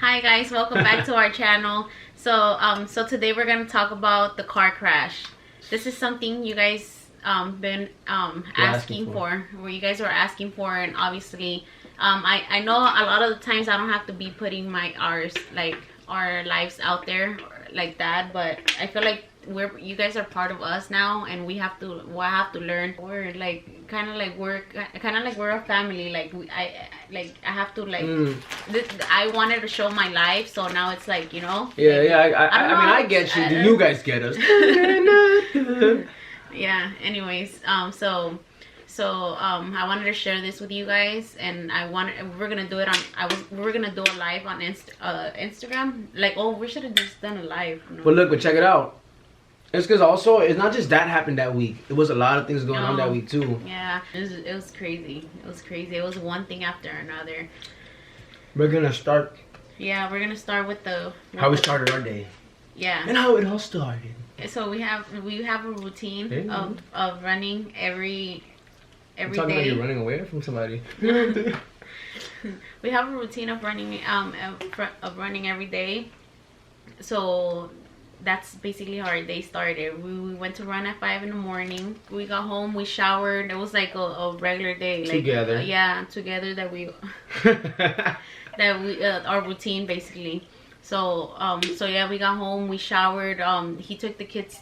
Hi guys, welcome back to our channel. So today we're gonna talk about the car crash. This is something you guys been asking for, where you guys were asking for, and obviously I know a lot of the times I don't have to be putting our lives out there like that, but I feel like you guys are part of us now, and I have to learn. We're like kind of like we're a family. I have to I wanted to show my life, so now it's like, you know. I mean, I get you. Do you guys get us? Yeah. Anyways, so I wanted to share this with you guys, and we're gonna do it we're gonna do a live on Instagram. We should have just done a live. You know? But check it out. It's because also it's not just that happened that week. It was a lot of things going on that week too. Yeah, it was crazy. It was one thing after another. We're gonna start. Yeah, we're gonna start with how we started our day. Yeah. And how it all started. So we have a routine of running every I'm talking day. about you running away from somebody. We have a routine of running every day. So that's basically how our day started. We went to run at 5 in the morning. We got home, we showered. It was like a regular day. Together. Together that we our routine basically. So yeah, we got home, we showered. He takes the kids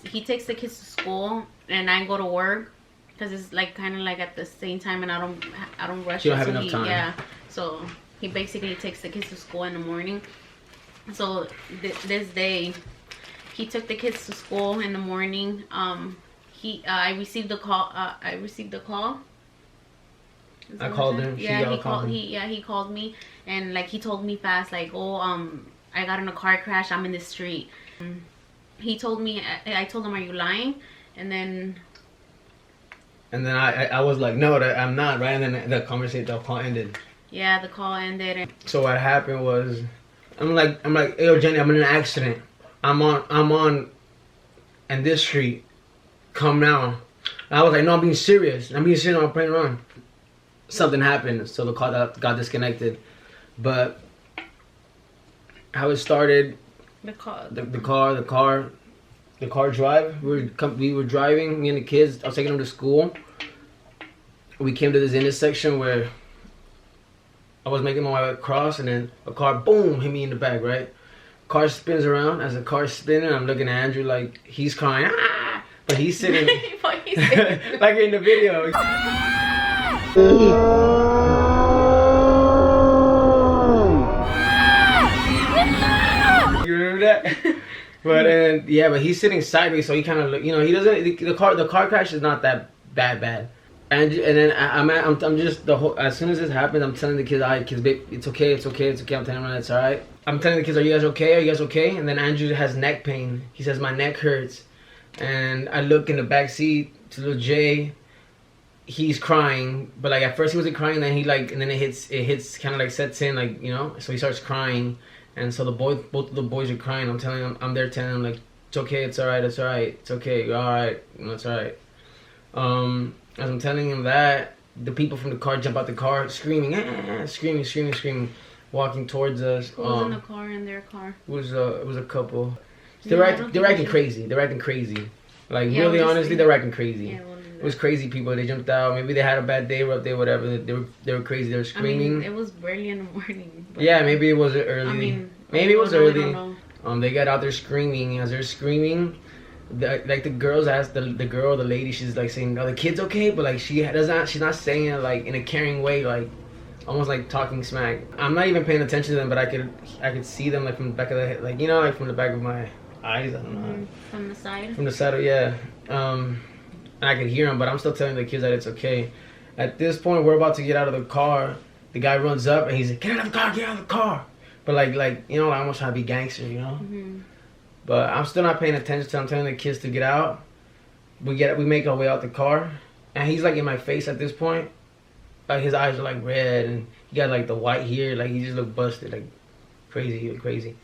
to school, and I go to work because it's like kind of like at the same time, and I don't rush. You don't have enough time. Yeah. So he basically takes the kids to school in the morning. So this day, he took the kids to school in the morning. I received the call. I called him. Yeah, he called me, and he told me fast, I got in a car crash. I'm in the street. He told me. I told him, "Are you lying?" And then I was like, "No, I'm not." Right, and then the call ended. Yeah, the call ended. So what happened was, I'm like, "Yo, Jenny, I'm in an accident. I'm on, and this street. Come now." And I was like, "No, I'm being serious. I'm playing around." Something happened, so the call got disconnected. But how it started, the car drive. We were driving, me and the kids. I was taking them to school. We came to this intersection where I was making my way across, and then a car, boom, hit me in the back. Right, car spins around. As the car's spinning, I'm looking at Andrew like he's crying, ah! But he's sitting like in the video. You remember that? But he's sitting sideways, so he kind of, he doesn't. The car crash is not that bad. And then I'm just as soon as this happens, I'm telling the kids, "Alright, kids, babe, it's okay. I'm telling them it's alright." I'm telling the kids, "Are you guys okay?" And then Andrew has neck pain. He says, "My neck hurts." And I look in the back seat to little Jay. He's crying, but at first he wasn't crying. Then and then it hits, kind of sets in, So he starts crying, and so both of the boys are crying. I'm there telling them it's okay, it's alright, it's okay, you're alright, it's alright. As I'm telling him that, the people from the car jump out the car, screaming, screaming, walking towards us. Who was in the car? In their car? It was a couple. They're acting crazy. Really, honestly, they're acting crazy. Yeah, it was crazy people. They jumped out. Maybe they had a bad day, rough day, whatever. They were crazy. They were screaming. I mean, it was barely in the morning. Yeah, maybe it was early. Maybe it was early. They got out there screaming. As they're screaming, the girls asked the lady. She's saying, "Are the kids okay?" But she's not saying it in a caring way, almost talking smack. I'm not even paying attention to them, but I could see them from the back of the head, from the back of my eyes. I don't know. From the side. From the side, yeah. And I could hear him, but I'm still telling the kids that it's okay. At this point, we're about to get out of the car. The guy runs up and he's like, "Get out of the car!" But I almost trying to be gangster, Mm-hmm. But I'm still not paying attention. I'm telling the kids to get out. We make our way out the car, and he's in my face at this point. His eyes are red, and he got the white here. He just looked busted, crazy.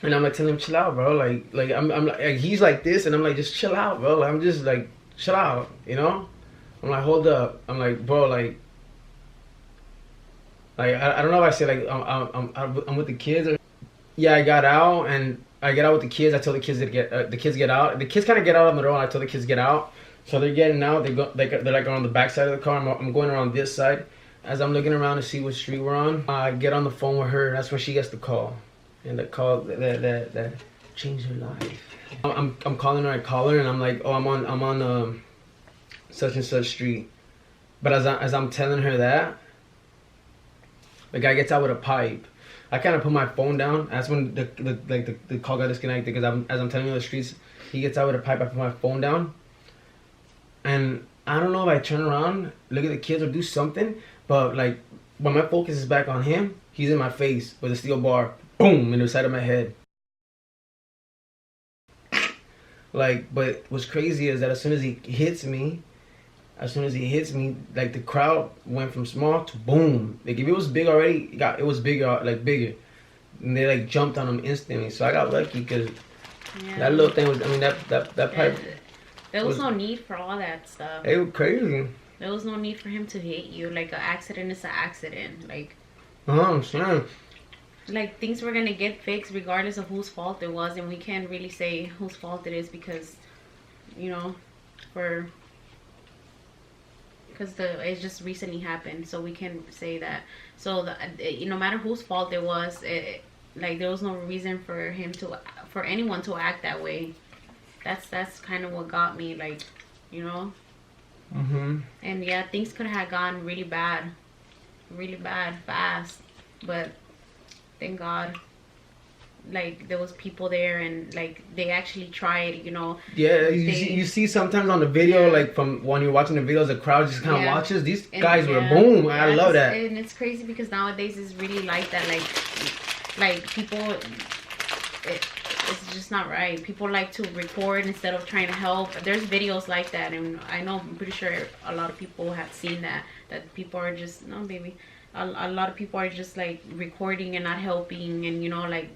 And I'm telling him, "Chill out, bro." I'm he's like this, and I'm just chill out, bro. I'm just chill out, I'm hold up. I'm bro, Like I don't know if I say like I'm with the kids. Or, yeah, I got out and I get out with the kids. I told the kids to get the kids get out. The kids kind of get out on their own. I told the kids get out. So they're getting out. They're like on the back side of the car. I'm going around this side. As I'm looking around to see what street we're on, I get on the phone with her. That's when she gets the call, and the call that changed her life. I'm calling her. I call her and I'm like, oh, I'm on such and such street. But as I'm telling her that, the guy gets out with a pipe. I kind of put my phone down. That's when the call got disconnected because as I'm telling you the streets, he gets out with a pipe. I put my phone down, and I don't know if I turn around, look at the kids, or do something. But like when my focus is back on him, he's in my face with a steel bar, boom, in the side of my head. Like, but what's crazy is that as soon as he hits me, like the crowd went from small to boom. Like if it was big already, it was bigger, like bigger. And they like jumped on him instantly. So I got lucky because that little thing was. I mean that pipe. There was no need for all that stuff. It was crazy. There was no need for him to hit you. Like an accident is an accident. Like. I'm saying. Like things were gonna get fixed regardless of whose fault it was, and we can't really say whose fault it is because, you know, it just recently happened, so we can say that. So no matter whose fault it was, like there was no reason for anyone to act that way. That's kind of what got me, like, you know. And yeah, things could have gone really bad fast, but thank God, like there was people there and like they actually tried, you know. Yeah, you see sometimes on the video, like from when you're watching the videos, the crowd just kind of watches. These guys were boom. I love that. And it's crazy because nowadays it's really like that. Like people, it's just not right. People like to record instead of trying to help. There's videos like that, and I'm pretty sure a lot of people have seen that people are just, no baby, a lot of people are just like recording and not helping, and you know, like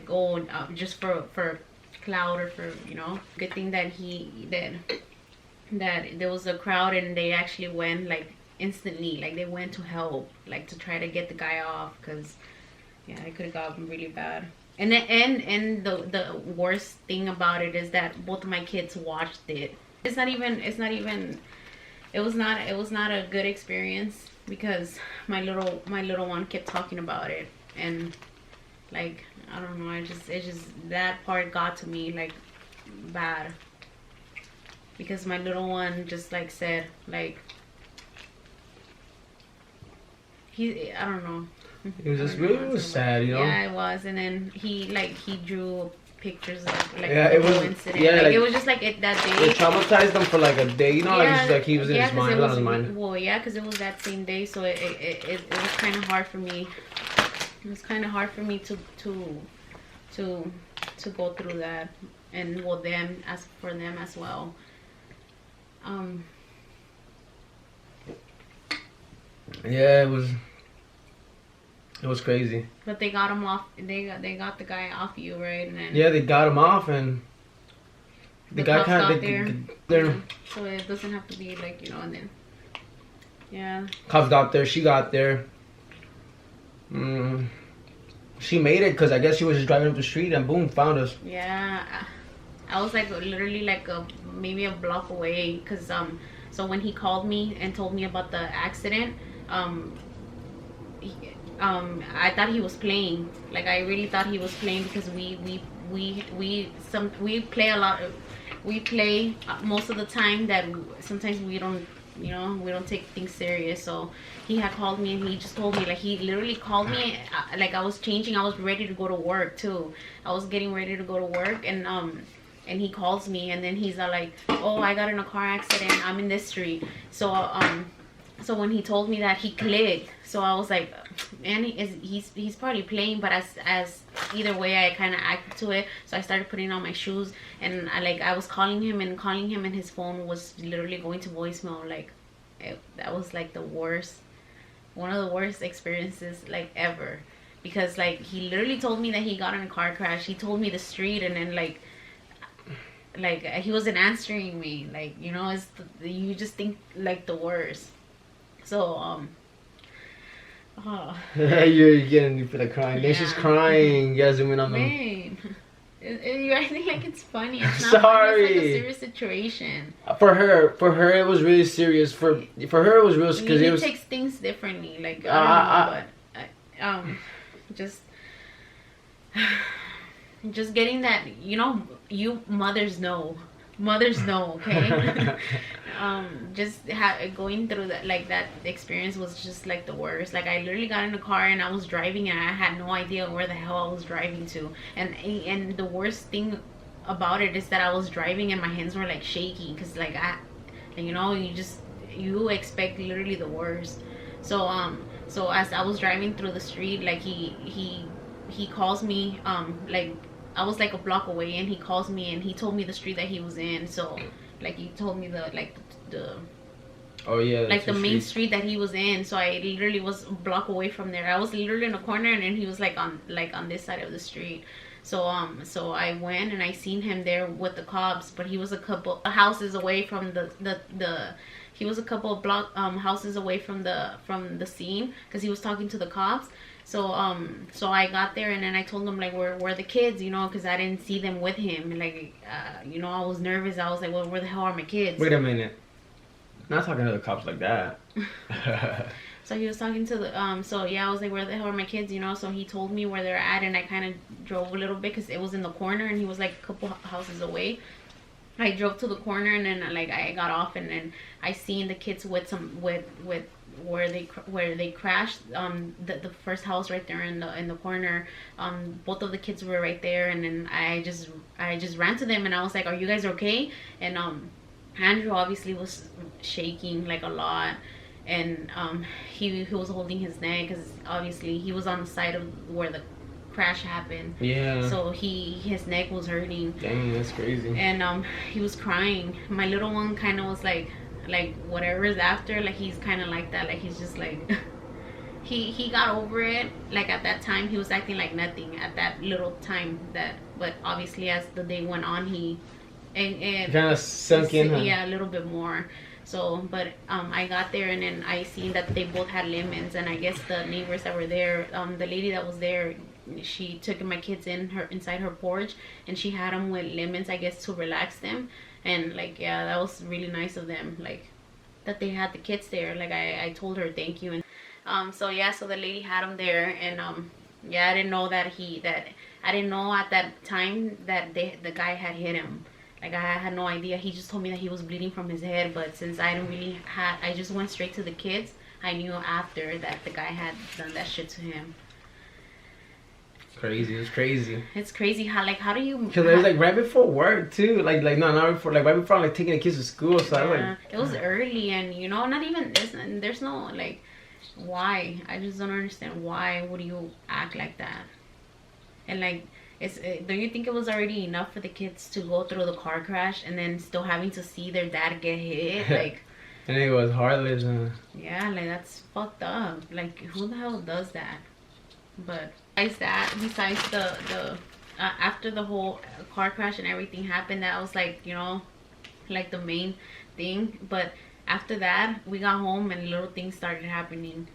go just for clout or for, you know. Good thing that that there was a crowd and they actually went like instantly, like they went to help, like to try to get the guy off, because yeah, it could have gotten really bad. And the worst thing about it is that both of my kids watched it. It was not a good experience because my little one kept talking about it, and like I don't know, it just that part got to me like bad, because my little one just like said like I don't know. It was just really sad, you know. Yeah, it was, and then he drew pictures of like it was incident. Yeah, like, it was just like that day. It traumatized him for like a day, you know, like he was in his mind, on his mind. Well, yeah, because it was that same day, so it was kind of hard for me. It was kind of hard for me to go through that, and well, them as well. Yeah, it was crazy. But they got him off. They got the guy off you, right? And then yeah, they got him off, and the guy kind of there. So it doesn't have to be like, you know. And then yeah, cops got there. She got there. She made it because I guess she was just driving up the street and boom, found us. Yeah, I was like literally like maybe a block away, because so when he called me and told me about the accident, I thought he was playing. Like I really thought he was playing, because we play a lot. We play most of the time that sometimes we don't, you know, we don't take things serious. So he had called me and he just told me, like he literally called me like I was changing. I was ready to go to work too. I was getting ready to go to work, and he calls me, and then he's like, oh, I got in a car accident. I'm in this street. So when he told me that, he clicked. So I was like, man, he's probably playing, but as either way, I kind of acted to it. So I started putting on my shoes, and I was calling him, and his phone was literally going to voicemail. Like that was like one of the worst experiences like ever, because like he literally told me that he got in a car crash. He told me the street, and then like he wasn't answering me. Like, you know, you just think like the worst. So Oh. You're getting, you feel like crying. Then she's Yeah. crying. You guys zooming on them. Man. You're acting like it's funny. It's not Sorry. funny. It's like a serious situation. For her, it was really serious. For her, it was real because it was. He takes things differently. Like I don't know, but just getting that. You know, you mothers know. Mothers know, okay. Going through that, like, that experience was just like the worst. Like, I literally got in the car and I was driving and I had no idea where the hell I was driving to. And the worst thing about it is that I was driving and my hands were like shaky because you know, you expect literally the worst. So as I was driving through the street, like he calls me, like, I was like a block away and he calls me and he told me the street that he was in. So like he told me the oh yeah, like the main street that he was in. So I literally was a block away from there. I was literally in a corner and then he was like on this side of the street. So so I went and I seen him there with the cops, but he was a couple houses away from he was a couple of block houses away from the scene because he was talking to the cops. So so I got there and then I told him, like, where are the kids, you know, because I didn't see them with him. And like you know, I was nervous. I was like, well, where the hell are my kids? Wait a minute. Not talking to the cops like that. So he was talking to the so yeah, I was like, where the hell are my kids, you know? So he told me where they're at and I kind of drove a little bit because it was in the corner and he was like a couple houses away. I drove to the corner and then like I got off and then I seen the kids with where they crashed, the first house right there in the corner. Both of the kids were right there and then I just ran to them and I was like, are you guys okay? And Andrew obviously was shaking like a lot, and he was holding his neck because obviously he was on the side of where the crash happened. Yeah. So his neck was hurting. Dang, that's crazy. And he was crying. My little one kind of was like whatever is after, like he's kind of like that, like he's just like he got over it. Like at that time he was acting like nothing at that little time, but obviously as the day went on he kind of sunk in. Yeah, a little bit more. So but I got there and then I seen that they both had lemons, and I guess the neighbors that were there, the lady that was there, she took my kids inside her porch and she had them with lemons, I guess, to relax them. And like, yeah, that was really nice of them, like that they had the kids there. Like I told her thank you. And so yeah, so the lady had them there. And yeah, I didn't know I didn't know at that time that the guy had hit him. Like I had no idea. He just told me that he was bleeding from his head, but since I didn't really I just went straight to the kids. I knew after that the guy had done that shit to him. Crazy. It's crazy. It's crazy how do you? Because it was like right before work too. Like no, not before. Like right before I'm like taking the kids to school. So yeah, I like. It was early, and you know, not even there's no like, why? I just don't understand why would you act like that? And like, don't you think it was already enough for the kids to go through the car crash and then still having to see their dad get hit? Like. And it was heartless. Yeah, like that's fucked up. Like who the hell does that? But besides the after the whole car crash and everything happened, that was like, you know, like the main thing. But after that, we got home and little things started happening.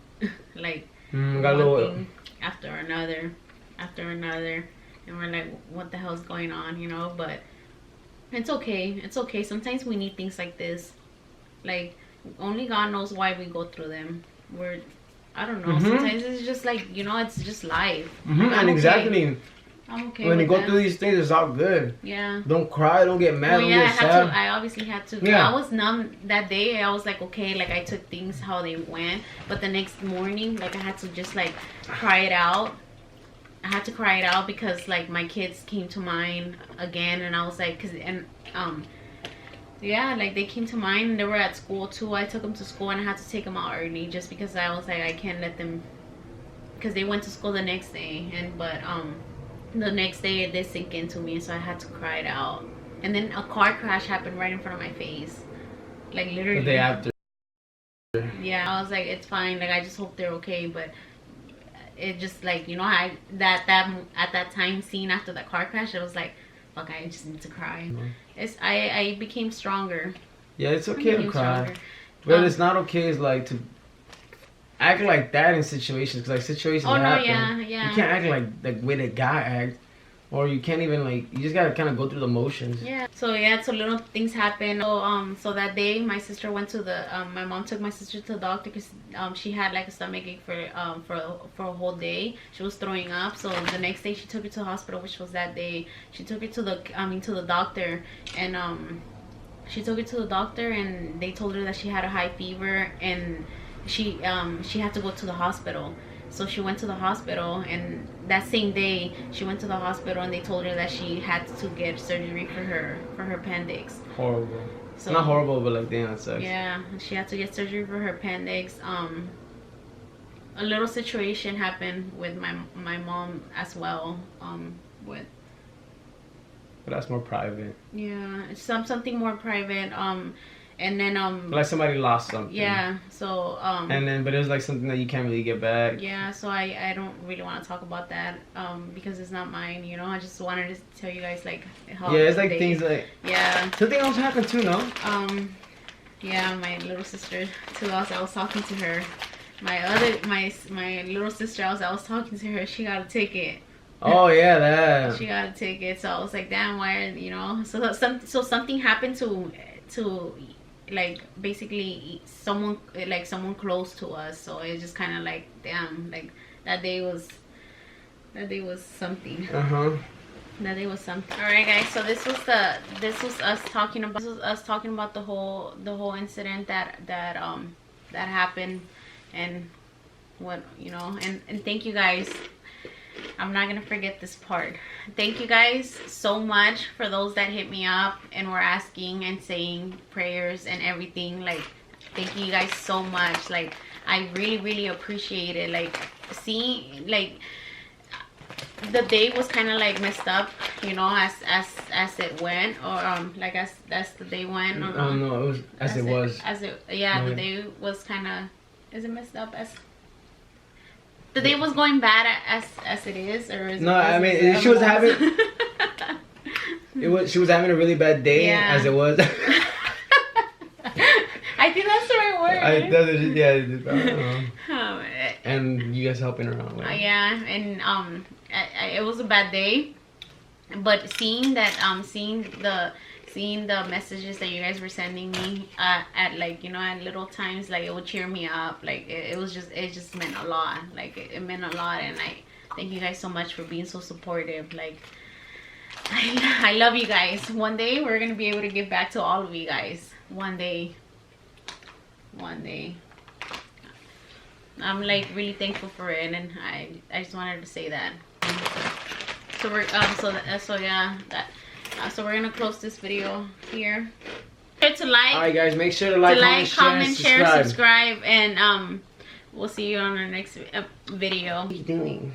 Like got one thing after another, and we're like, what the hell's going on, you know? But it's okay. It's okay. Sometimes we need things like this. Like only God knows why we go through them. I don't know. Sometimes it's just like, you know, it's just life. And exactly. I'm okay. When you go through these things, it's all good. Yeah. Don't cry. Don't get mad. Well, don't yeah, get sad. I obviously had to. Yeah. I was numb that day. I was like, okay, like I took things how they went. But the next morning, like I had to just like cry it out. I had to cry it out because like my kids came to mind again, and I was like, yeah, like they came to mind and they were at school too. I took them to school and I had to take them out early just because I was like, I can't let them, because they went to school the next day. But the next day it did sink into me, so I had to cry it out. And then a car crash happened right in front of my face, like literally the day after. Yeah, I was like, it's fine, like I just hope they're okay. But it just like, you know, at that time scene after the car crash, it was like, fuck, I just need to cry. I became stronger. Yeah, it's okay to cry. Stronger. But it's not okay. It's like to act like that in situations, because like situations Oh no, happen. yeah. You can't act like the way the guy act, or you can't even like. You just gotta kind of go through the motions. Yeah. So little things happen. So that day, my sister went to the. My mom took my sister to the doctor because she had like a stomach ache for a whole day. She was throwing up. So the next day, she took her to the hospital, which was that day. She took her to the doctor, and she took her to the doctor, and they told her that she had a high fever, and she had to go to the hospital. So she went to the hospital, and that same day she went to the hospital, and they told her that she had to get surgery for her appendix. Horrible. So not horrible, but like damn, it sucks. Yeah, she had to get surgery for her appendix. A little situation happened with my mom as well. With. But that's more private. Yeah, it's something more private. And then like somebody lost something. Yeah, so and then but it was like something that you can't really get back. Yeah, so I don't really want to talk about that because it's not mine, you know. I just wanted to tell you guys like how. Yeah, it's like things like. Yeah. Something else happened too, no? Yeah, my little sister too. I was talking to her. My little sister. I was talking to her. She got a ticket. Oh yeah, that. She got a ticket. So I was like, damn, why? You know. So something happened to like basically someone close to us. So it's just kind of like, damn, like that day was something. That day was something. All right, guys. So this was us talking about the whole incident that happened, and what, you know, and thank you guys. I'm not gonna forget this part. Thank you guys so much for those that hit me up and were asking and saying prayers and everything. Like, thank you guys so much. Like, I really appreciate it. Like, seeing, like, the day was kind of like messed up, you know, as it went, or like as the day went. Or, no, it was as it was. The day was kind of. Is it messed up as? The day was going bad as it is, or is no? It, I mean, she was having. She was having a really bad day, as it was. I think that's the right word. I don't know. And you guys helping her out. Right? Yeah, and it was a bad day, but seeing the messages that you guys were sending me at like, you know, at little times, like, it would cheer me up. Like, it just meant a lot. Like, it meant a lot, and I thank you guys so much for being so supportive. Like, I love you guys. One day we're gonna be able to give back to all of you guys. One day. I'm like really thankful for it, and I just wanted to say that. So we're so we're gonna close this video here. To like. All right, guys, make sure to like, comment, share, subscribe, and we'll see you on our next video. What are you doing?